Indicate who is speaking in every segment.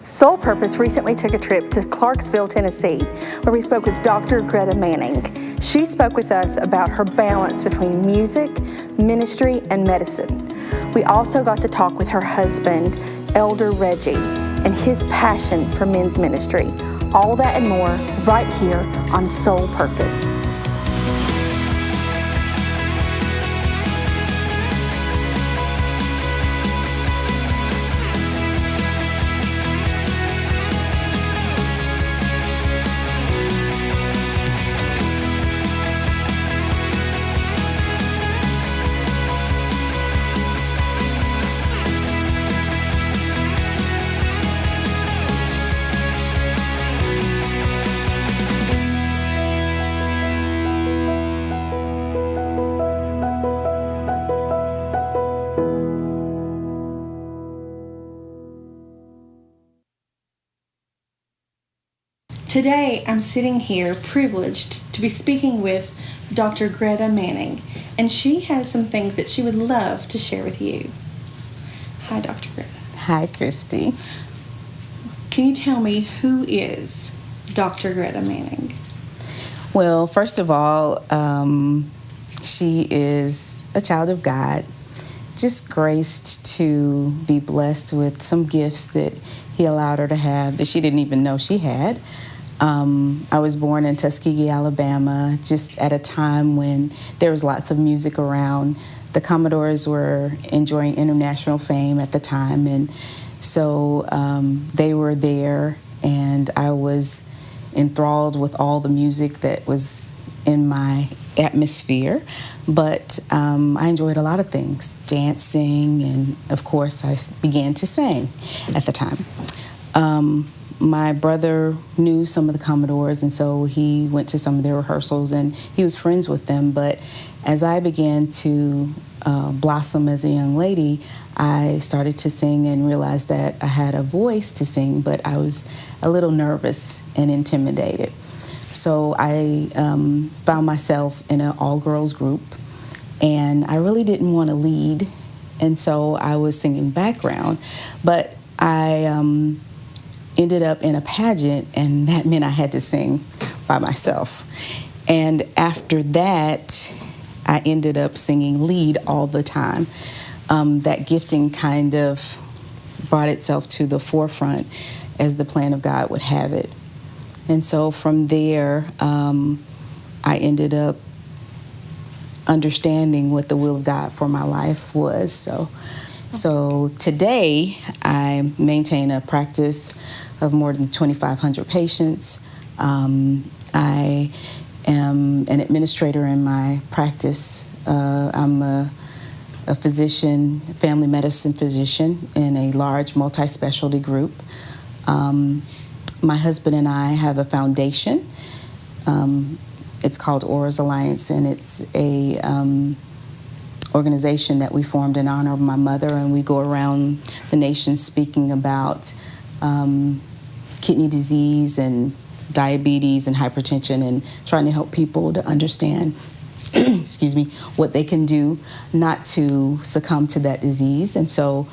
Speaker 1: Soul Purpose recently took a trip to Clarksville, Tennessee, where we spoke with Dr. Greta Manning. She spoke with us about her balance between music, ministry, and medicine. We also got to talk with her husband, Elder Reggie, and his passion for men's ministry. All that and more right here on Soul Purpose. Today, I'm sitting here privileged to be speaking with Dr. Greta Manning, and she has some things that she would love to share with you. Hi, Dr. Greta.
Speaker 2: Hi, Christy.
Speaker 1: Can you tell me who is Dr. Greta Manning?
Speaker 2: Well, first of all, she is a child of God, just graced to be blessed with some gifts that He allowed her to have that she didn't even know she had. I was born in Tuskegee, Alabama, just at a time when there was lots of music around. The Commodores were enjoying international fame at the time, and so they were there, and I was enthralled with all the music that was in my atmosphere. But I enjoyed a lot of things, dancing, and of course I began to sing at the time. My brother knew some of the Commodores, and so he went to some of their rehearsals, and he was friends with them. But as I began to blossom as a young lady, I started to sing and realized that I had a voice to sing, but I was a little nervous and intimidated. So I found myself in an all-girls group, and I really didn't want to lead, and so I was singing background. But I ended up in a pageant, and that meant I had to sing by myself. And after that, I ended up singing lead all the time. That gifting kind of brought itself to the forefront as the plan of God would have it. And so from there, I ended up understanding what the will of God for my life was. So today, I maintain a practice of more than 2,500 patients. I am an administrator in my practice. I'm a physician, family medicine physician in a large multi-specialty group. My husband and I have a foundation. It's called Auras Alliance, and it's a organization that we formed in honor of my mother, and we go around the nation speaking about kidney disease and diabetes and hypertension, and trying to help people to understand excuse me, what they can do not to succumb to that disease. And so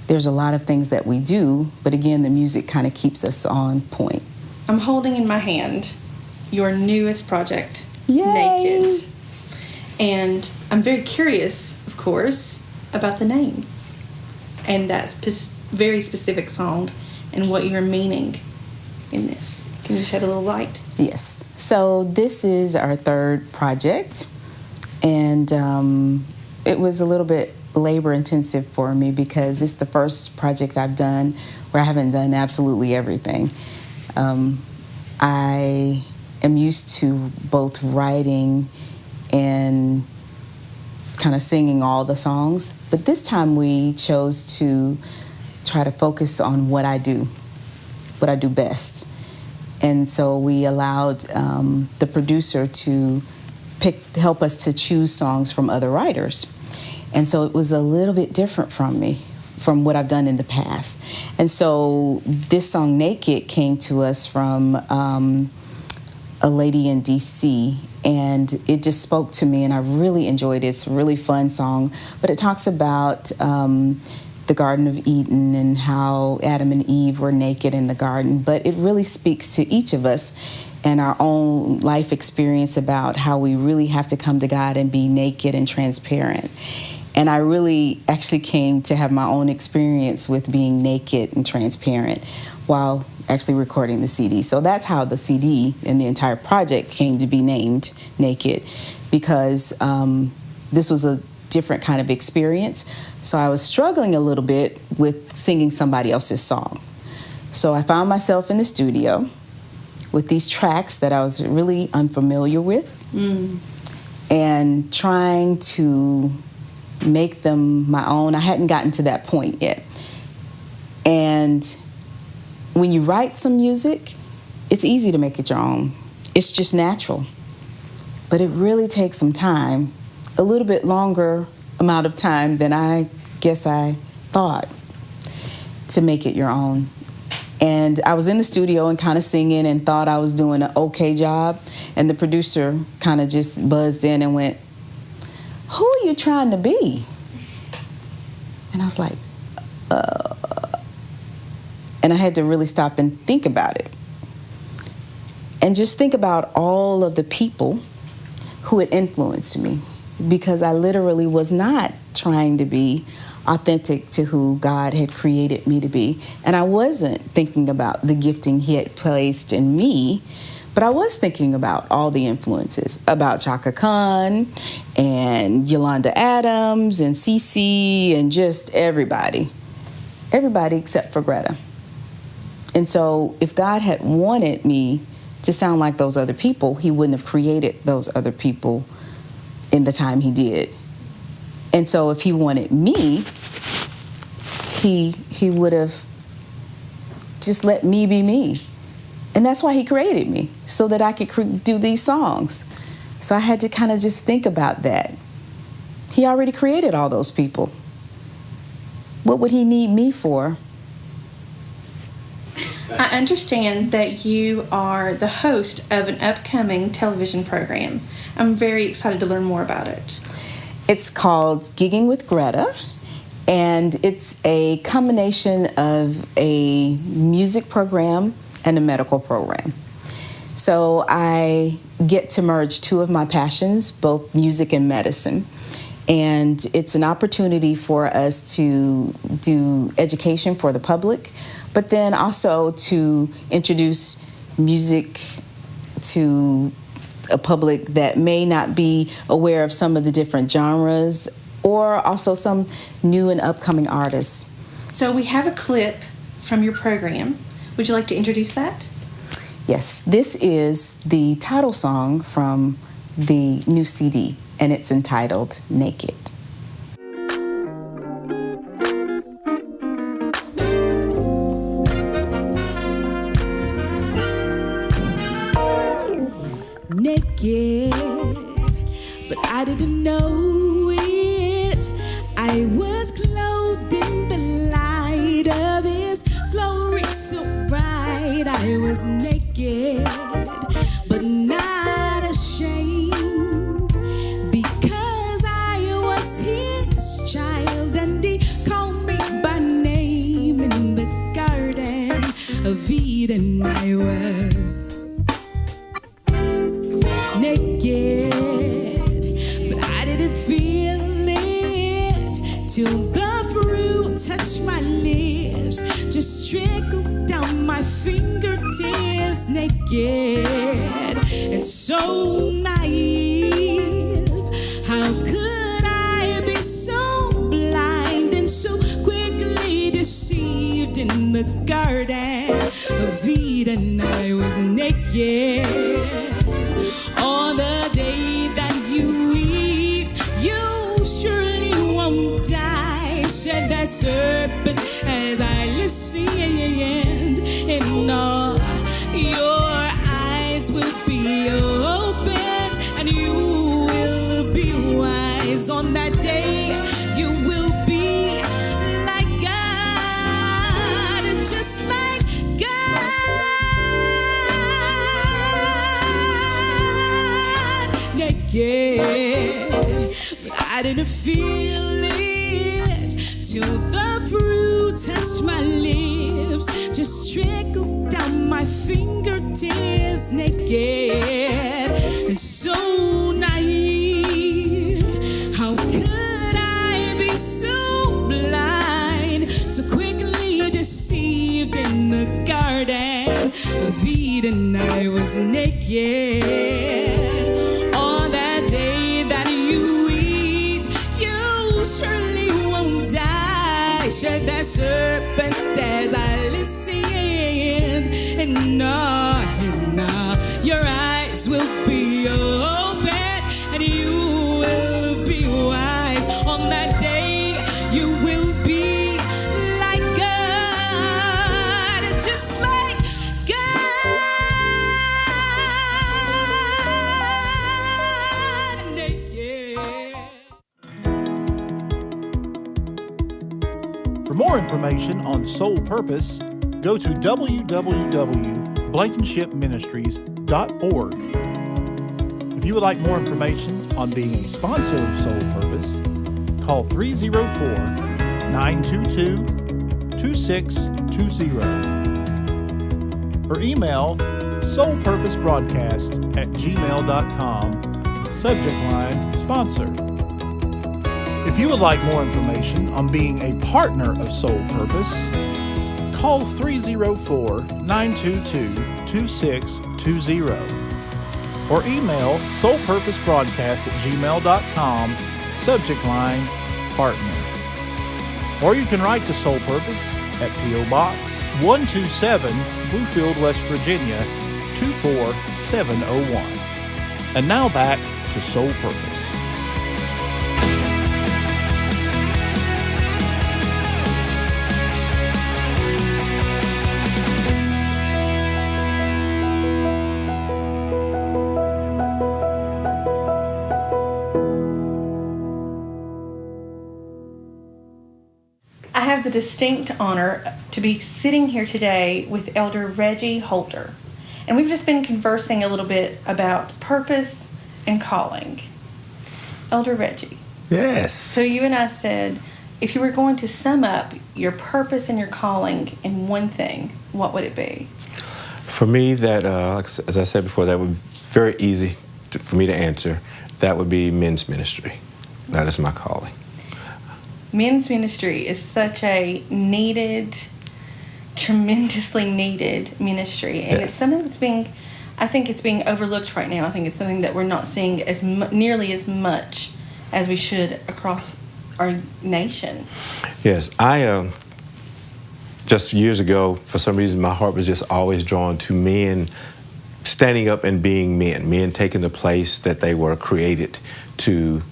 Speaker 2: there's a lot of things that we do, but again, the music kind of keeps us on point.
Speaker 1: I'm holding in my hand your newest project,
Speaker 2: Yay!
Speaker 1: Naked. And I'm very curious, of course, about the name and that very specific song and what you're meaning in this. Can you shed a little light?
Speaker 2: Yes. So this is our third project, and it was a little bit labor intensive for me because it's the first project I've done where I haven't done absolutely everything. I am used to both writing and kind of singing all the songs, but this time we chose to try to focus on what I do best. And so we allowed the producer to help us to choose songs from other writers. And so it was a little bit different from what I've done in the past. And so this song, Naked, came to us from a lady in D.C., and it just spoke to me, and I really enjoyed it. It's a really fun song, but it talks about the Garden of Eden and how Adam and Eve were naked in the garden, but it really speaks to each of us and our own life experience about how we really have to come to God and be naked and transparent. And I really actually came to have my own experience with being naked and transparent while actually recording the CD. So that's how the CD and the entire project came to be named Naked, because this was a different kind of experience. So I was struggling a little bit with singing somebody else's song. So I found myself in the studio with these tracks that I was really unfamiliar with and trying to make them my own. I hadn't gotten to that point yet. And when you write some music, it's easy to make it your own. It's just natural. But it really takes some time, a little bit longer amount of time than I guess I thought, to make it your own. And I was in the studio and kind of singing and thought I was doing an okay job. And the producer kind of just buzzed in and went, "Who are you trying to be?" And I was like, And I had to really stop and think about it. And just think about all of the people who had influenced me, because I literally was not trying to be authentic to who God had created me to be. And I wasn't thinking about the gifting He had placed in me, but I was thinking about all the influences, about Chaka Khan and Yolanda Adams and Cece and just everybody except for Greta. And so if God had wanted me to sound like those other people, He wouldn't have created those other people in the time He did. And so if He wanted me, He would have just let me be me. And that's why He created me, so that I could do these songs. So I had to kind of just think about that. He already created all those people. What would He need me for?
Speaker 1: I understand that you are the host of an upcoming television program. I'm very excited to learn more about it.
Speaker 2: It's called Gigging with Greta, and it's a combination of a music program and a medical program. So I get to merge two of my passions, both music and medicine. And it's an opportunity for us to do education for the public, but then also to introduce music to a public that may not be aware of some of the different genres, or also some new and upcoming artists.
Speaker 1: So we have a clip from your program. Would you like to introduce that?
Speaker 2: Yes, this is the title song from the new CD, and it's entitled Naked.
Speaker 3: Naked, but I didn't know it. I was clothed in the light of His glory so bright. I was naked, but not ashamed, because I was His child and He called me by name. In the Garden of Eden I was naked, but I didn't feel it till the fruit touched my lips, just trickled down my fingertips. Naked and so naive, how could I be so blind and so quickly deceived? In the Garden of Eden I was naked. On the day that you eat, you surely won't die, said that serpent as I listened. In all, your eyes will be opened and you will be wise. On that day, you will be like God, just like God. Naked, but I didn't feel it till the fruit touched my lips, just trickled down my fingertips, naked and so naive. How could I be so blind, so quickly deceived? In the Garden of Eden I was naked. On that day that you eat, you surely won't die. Said that serpent as I listened, and your eyes will be open and you will be wise. On that day you will be like God, just like God, naked.
Speaker 4: For more information on Soul Purpose, go to www.blankenshipministries.org. If you would like more information on being a sponsor of Soul Purpose, call 304-922-2620 or email soulpurposebroadcast@gmail.com, subject line sponsor. If you would like more information on being a partner of Soul Purpose, call 304-922-2620 or email soulpurposebroadcast@gmail.com, subject line partner. Or you can write to Soul Purpose at P.O. Box 127, Bluefield, West Virginia 24701. And now back to Soul Purpose.
Speaker 1: I have the distinct honor to be sitting here today with Elder Reggie Holder. And we've just been conversing a little bit about purpose and calling. Elder Reggie.
Speaker 5: Yes.
Speaker 1: So you and I said, if you were going to sum up your purpose and your calling in one thing, what would it be?
Speaker 5: For me, that as I said before, that would be very easy for me to answer. That would be men's ministry. That is my calling.
Speaker 1: Men's ministry is such a needed, tremendously needed ministry, and
Speaker 5: Yes.
Speaker 1: it's something that's I think it's being overlooked right now. I think it's something that we're not seeing as nearly as much as we should across our nation.
Speaker 5: Yes, I just years ago, for some reason, my heart was just always drawn to men standing up and being men taking the place that they were created to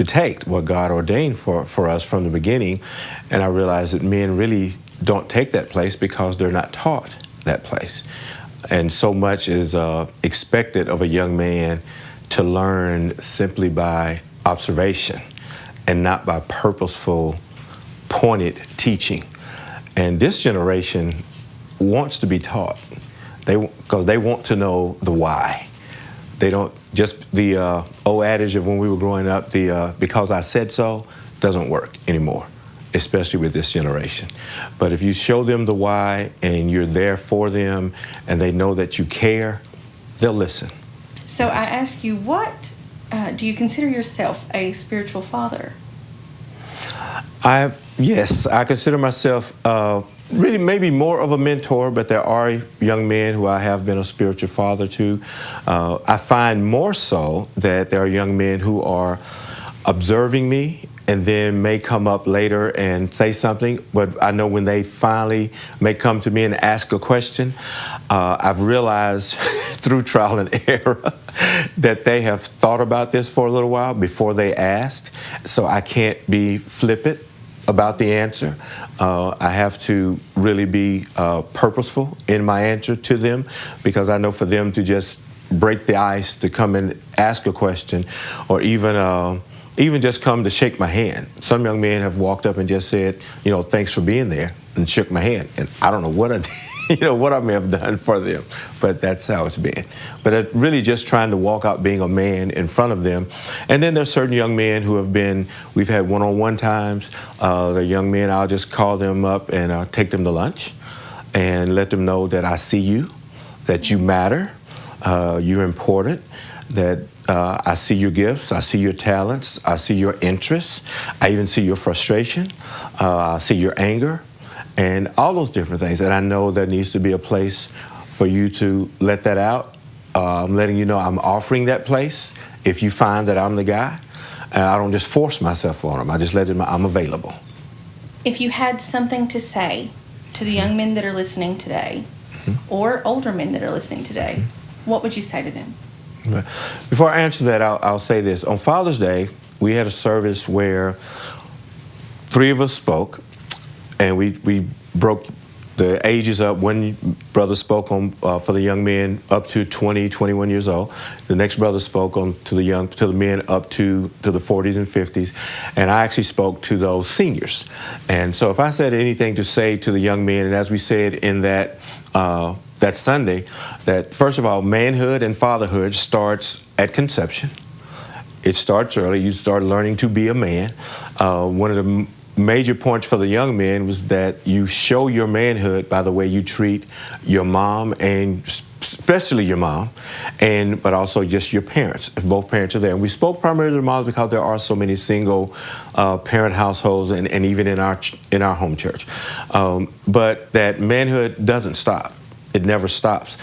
Speaker 5: take, what God ordained for us from the beginning. And I realized that men really don't take that place because they're not taught that place. And so much is expected of a young man to learn simply by observation and not by purposeful, pointed teaching. And this generation wants to be taught because they want to know the why. They don't, just the old adage of when we were growing up, the because I said so doesn't work anymore, especially with this generation. But if you show them the why and you're there for them and they know that you care, they'll listen.
Speaker 1: So I ask you, what do you consider yourself a spiritual father?
Speaker 5: Yes, I consider myself really maybe more of a mentor, but there are young men who I have been a spiritual father to. I find more so that there are young men who are observing me and then may come up later and say something, but I know when they finally may come to me and ask a question, I've realized through trial and error that they have thought about this for a little while before they asked, so I can't be flippant about the answer. I have to really be purposeful in my answer to them, because I know for them to just break the ice to come and ask a question, or even just come to shake my hand. Some young men have walked up and just said, thanks for being there, and shook my hand. And I don't know what I what I may have done for them, but that's how it's been. But it really just trying to walk out being a man in front of them. And then there's certain young men who have been, we've had one-on-one times. The young men, I'll just call them up and take them to lunch and let them know that I see you, that you matter, you're important, that I see your gifts, I see your talents, I see your interests, I even see your frustration, I see your anger, and all those different things. And I know there needs to be a place for you to let that out. I'm letting you know I'm offering that place if you find that I'm the guy. And I don't just force myself on them. I just let them know I'm available.
Speaker 1: If you had something to say to the young men that are listening today, or older men that are listening today, what would you say to them?
Speaker 5: Before I answer that, I'll say this. On Father's Day, we had a service where 3 of us spoke, and we broke the ages up. One brother spoke on for the young men up to 20, 21 years old. The next brother spoke on to the men up to the 40s and 50s, and I actually spoke to those seniors. And so if I said anything to say to the young men, and as we said in that Sunday, that first of all, manhood and fatherhood starts at conception. It starts early. You start learning to be a man. One of the major points for the young men was that you show your manhood by the way you treat your mom, and especially your mom, but also just your parents, if both parents are there. And we spoke primarily to moms because there are so many single parent households, and even in our home church. But that manhood doesn't stop. It never stops.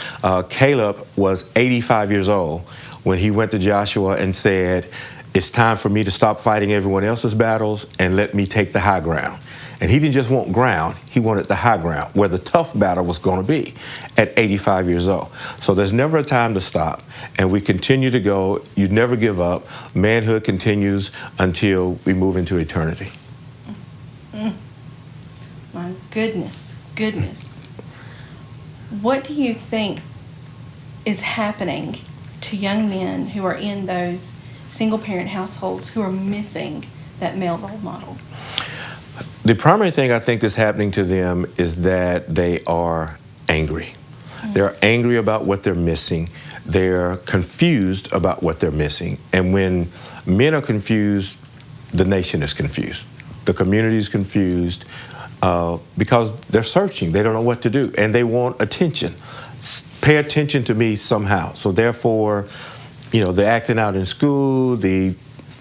Speaker 5: Caleb was 85 years old when he went to Joshua and said, it's time for me to stop fighting everyone else's battles and let me take the high ground. And he didn't just want ground, he wanted the high ground, where the tough battle was going to be at 85 years old. So there's never a time to stop, and we continue to go. You never give up. Manhood continues until we move into eternity.
Speaker 1: My goodness. What do you think is happening to young men who are in those single-parent households who are missing that male role model?
Speaker 5: The primary thing I think that's happening to them is that they are angry. They're angry about what they're missing. They're confused about what they're missing. And when men are confused, the nation is confused. The community is confused because they're searching. They don't know what to do, and they want attention. Pay attention to me somehow. So therefore, the acting out in school,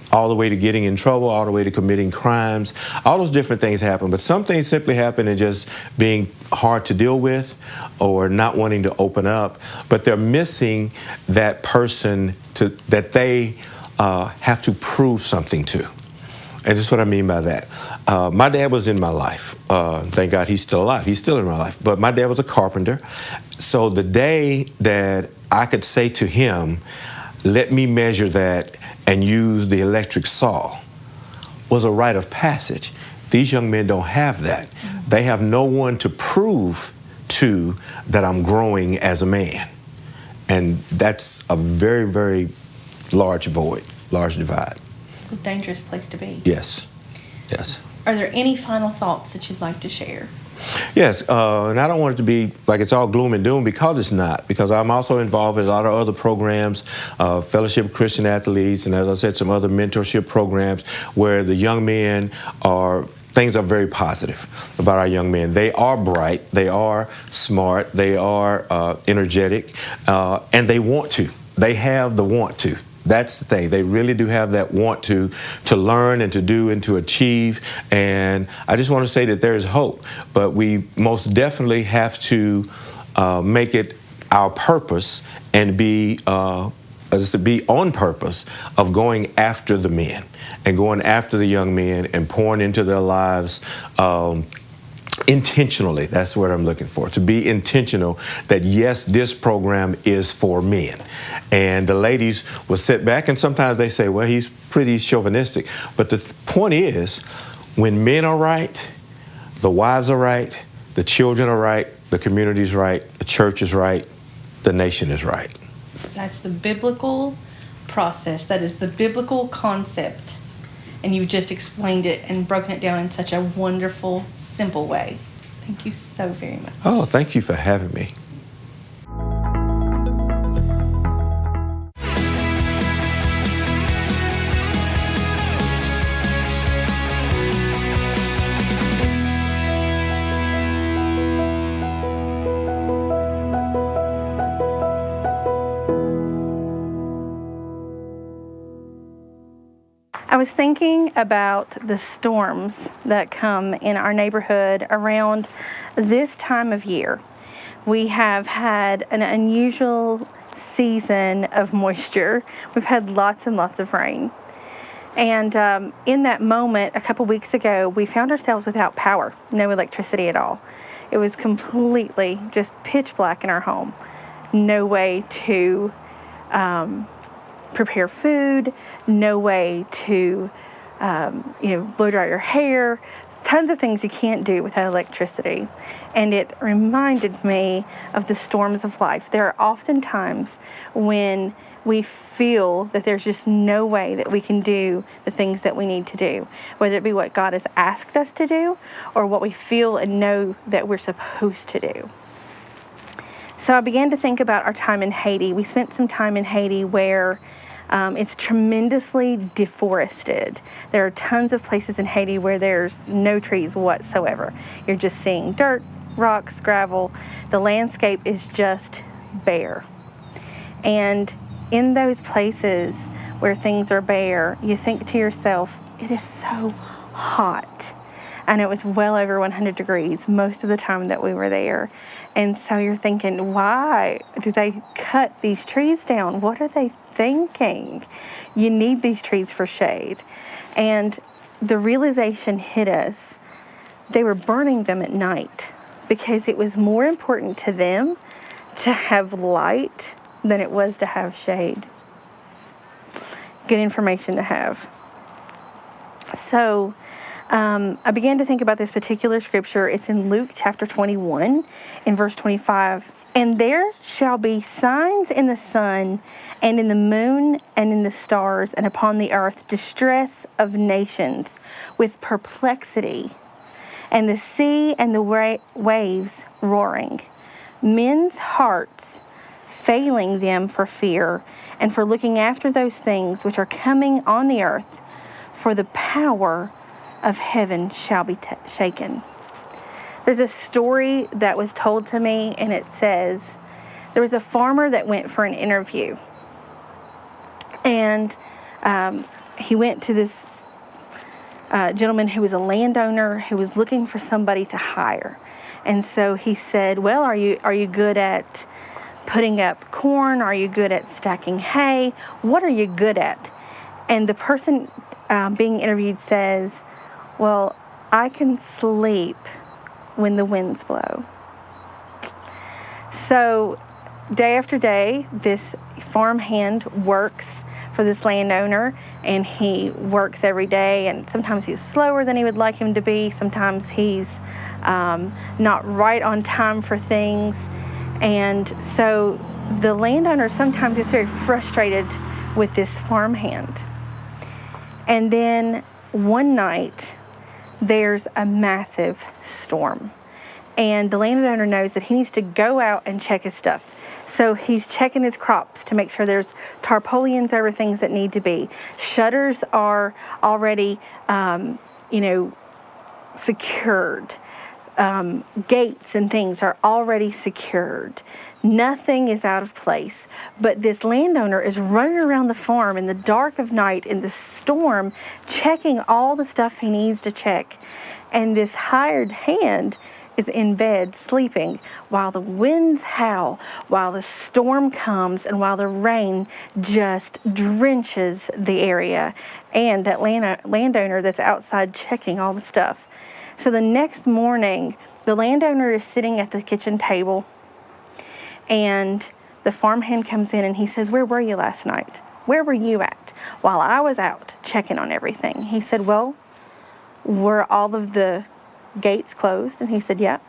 Speaker 5: all the way to getting in trouble, all the way to committing crimes, all those different things happen. But some things simply happen in just being hard to deal with or not wanting to open up. But they're missing that person that they have to prove something to. And this is what I mean by that. My dad was in my life. Thank God he's still alive. He's still in my life. But my dad was a carpenter. So the day that I could say to him, let me measure that and use the electric saw, was a rite of passage. These young men don't have that. They have no one to prove to that I'm growing as a man. And that's a very, very large void, large divide.
Speaker 1: A dangerous place to be.
Speaker 5: Yes.
Speaker 1: Are there any final thoughts that you'd like to share?
Speaker 5: Yes, and I don't want it to be like it's all gloom and doom, because it's not. Because I'm also involved in a lot of other programs, Fellowship of Christian Athletes, and as I said, some other mentorship programs where the young men things are very positive about our young men. They are bright, they are smart, they are energetic, and they want to. They have the want to. That's the thing. They really do have that want to learn and to do and to achieve. And I just want to say that there is hope. But we most definitely have to make it our purpose and be on purpose of going after the men and going after the young men and pouring into their lives intentionally. That's what I'm looking for, to be intentional that, yes, this program is for men. And the ladies will sit back, and sometimes they say, well, he's pretty chauvinistic. But the point is, when men are right, the wives are right, the children are right, the community's right, the church is right, the nation is right.
Speaker 1: That's the biblical process. That is the biblical concept. And you've just explained it and broken it down in such a wonderful, simple way. Thank you so very much.
Speaker 5: Oh, thank you for having me.
Speaker 1: I was thinking about the storms that come in our neighborhood around this time of year. We have had an unusual season of moisture. We've had lots and lots of rain. And in that moment, a couple weeks ago, we found ourselves without power, no electricity at all. It was completely just pitch black in our home. No way to prepare food, no way to, blow dry your hair, tons of things you can't do without electricity. And it reminded me of the storms of life. There are often times when we feel that there's just no way that we can do the things that we need to do, whether it be what God has asked us to do or what we feel and know that we're supposed to do. So I began to think about our time in Haiti. We spent some time in Haiti where it's tremendously deforested. There are tons of places in Haiti where there's no trees whatsoever. You're just seeing dirt, rocks, gravel. The landscape is just bare. And in those places where things are bare, you think to yourself, it is so hot. And it was well over 100 degrees most of the time that we were there. And so you're thinking, why do they cut these trees down? What are they thinking? You need these trees for shade. And the realization hit us, they were burning them at night because it was more important to them to have light than it was to have shade. Good information to have. So I began to think about this particular scripture. It's in Luke chapter 21 in verse 25. And there shall be signs in the sun and in the moon and in the stars and upon the earth, distress of nations with perplexity, and the sea and the waves roaring, men's hearts failing them for fear and for looking after those things which are coming on the earth, for the power of heaven shall be shaken. There's a story that was told to me, and it says there was a farmer that went for an interview, and he went to this gentleman who was a landowner who was looking for somebody to hire. And so he said, well, are you good at putting up corn? Are you good at stacking hay? What are you good at? And the person being interviewed says, well, I can sleep when the winds blow. So day after day, this farmhand works for this landowner, and he works every day, and sometimes he's slower than he would like him to be. Sometimes he's not right on time for things. And so the landowner sometimes gets very frustrated with this farmhand. And then one night, there's a massive storm. And the landowner knows that he needs to go out and check his stuff. So he's checking his crops to make sure there's tarpaulins over things that need to be. Shutters are already, secured. Gates and things are already secured. Nothing is out of place. But this landowner is running around the farm in the dark of night in the storm, checking all the stuff he needs to check. And this hired hand is in bed sleeping while the winds howl, while the storm comes, and while the rain just drenches the area. And that landowner that's outside checking all the stuff. So the next morning, the landowner is sitting at the kitchen table, and the farmhand comes in and he says, where were you last night? Where were you at? While I was out checking on everything. He said, well, were all of the gates closed? And he said, yeah.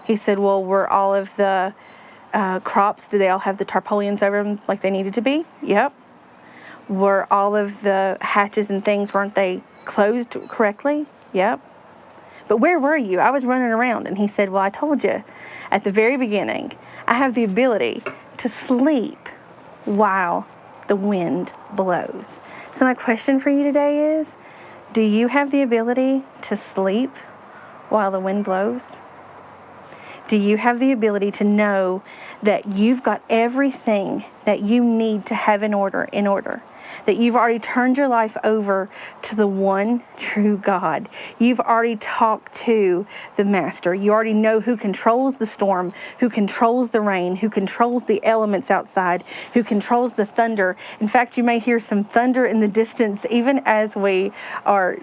Speaker 1: He said, well, were all of the crops, do they all have the tarpaulins over them like they needed to be? Yep. Were all of the hatches and things, weren't they closed correctly? Yep. But where were you? I was running around. And he said, well, I told you at the very beginning, I have the ability to sleep while the wind blows. So my question for you today is, do you have the ability to sleep while the wind blows? Do you have the ability to know that you've got everything that you need to have in order? That you've already turned your life over to the one true God. You've already talked to the Master. You already know who controls the storm, who controls the rain, who controls the elements outside, who controls the thunder. In fact, you may hear some thunder in the distance even as we are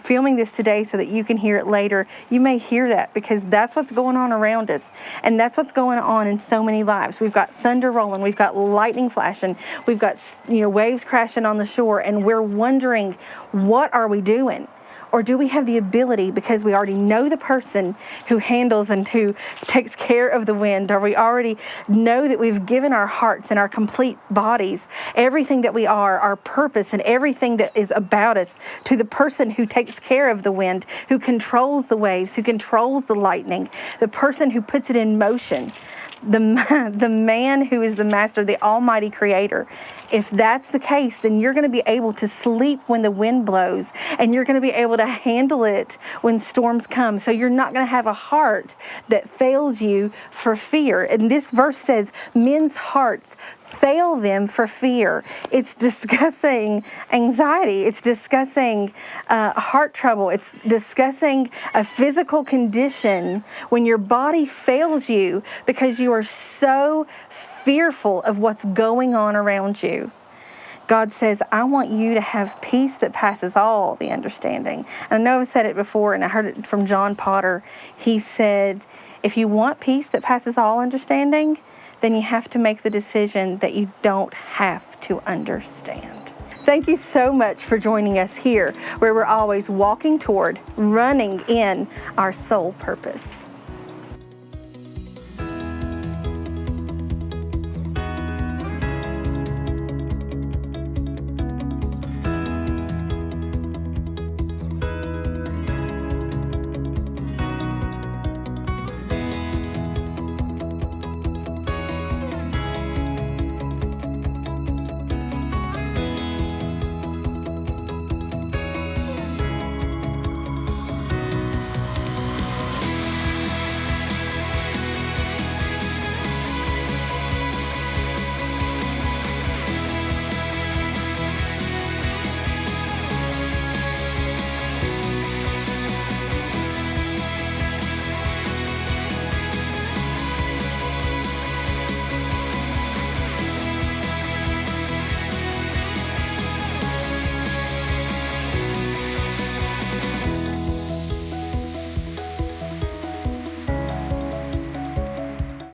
Speaker 1: filming this today so that you can hear it later. You may hear that because that's what's going on around us, and that's what's going on in so many lives. We've got thunder rolling, we've got lightning flashing, we've got waves crashing on the shore, and we're wondering, what are we doing? Or do we have the ability, because we already know the person who handles and who takes care of the wind, or we already know that we've given our hearts and our complete bodies, everything that we are, our purpose and everything that is about us, to the person who takes care of the wind, who controls the waves, who controls the lightning, the person who puts it in motion, the man who is the Master, the Almighty Creator. If that's the case, then you're going to be able to sleep when the wind blows, and you're going to be able to handle it when storms come. So you're not going to have a heart that fails you for fear. And this verse says, men's hearts fail them for fear. It's discussing anxiety. It's discussing heart trouble. It's discussing a physical condition when your body fails you because you are so fearful of what's going on around you. God says, I want you to have peace that passes all the understanding. And I know I've said it before, and I heard it from John Potter. He said, if you want peace that passes all understanding, then you have to make the decision that you don't have to understand. Thank you so much for joining us here, where we're always walking toward, running in our soul purpose.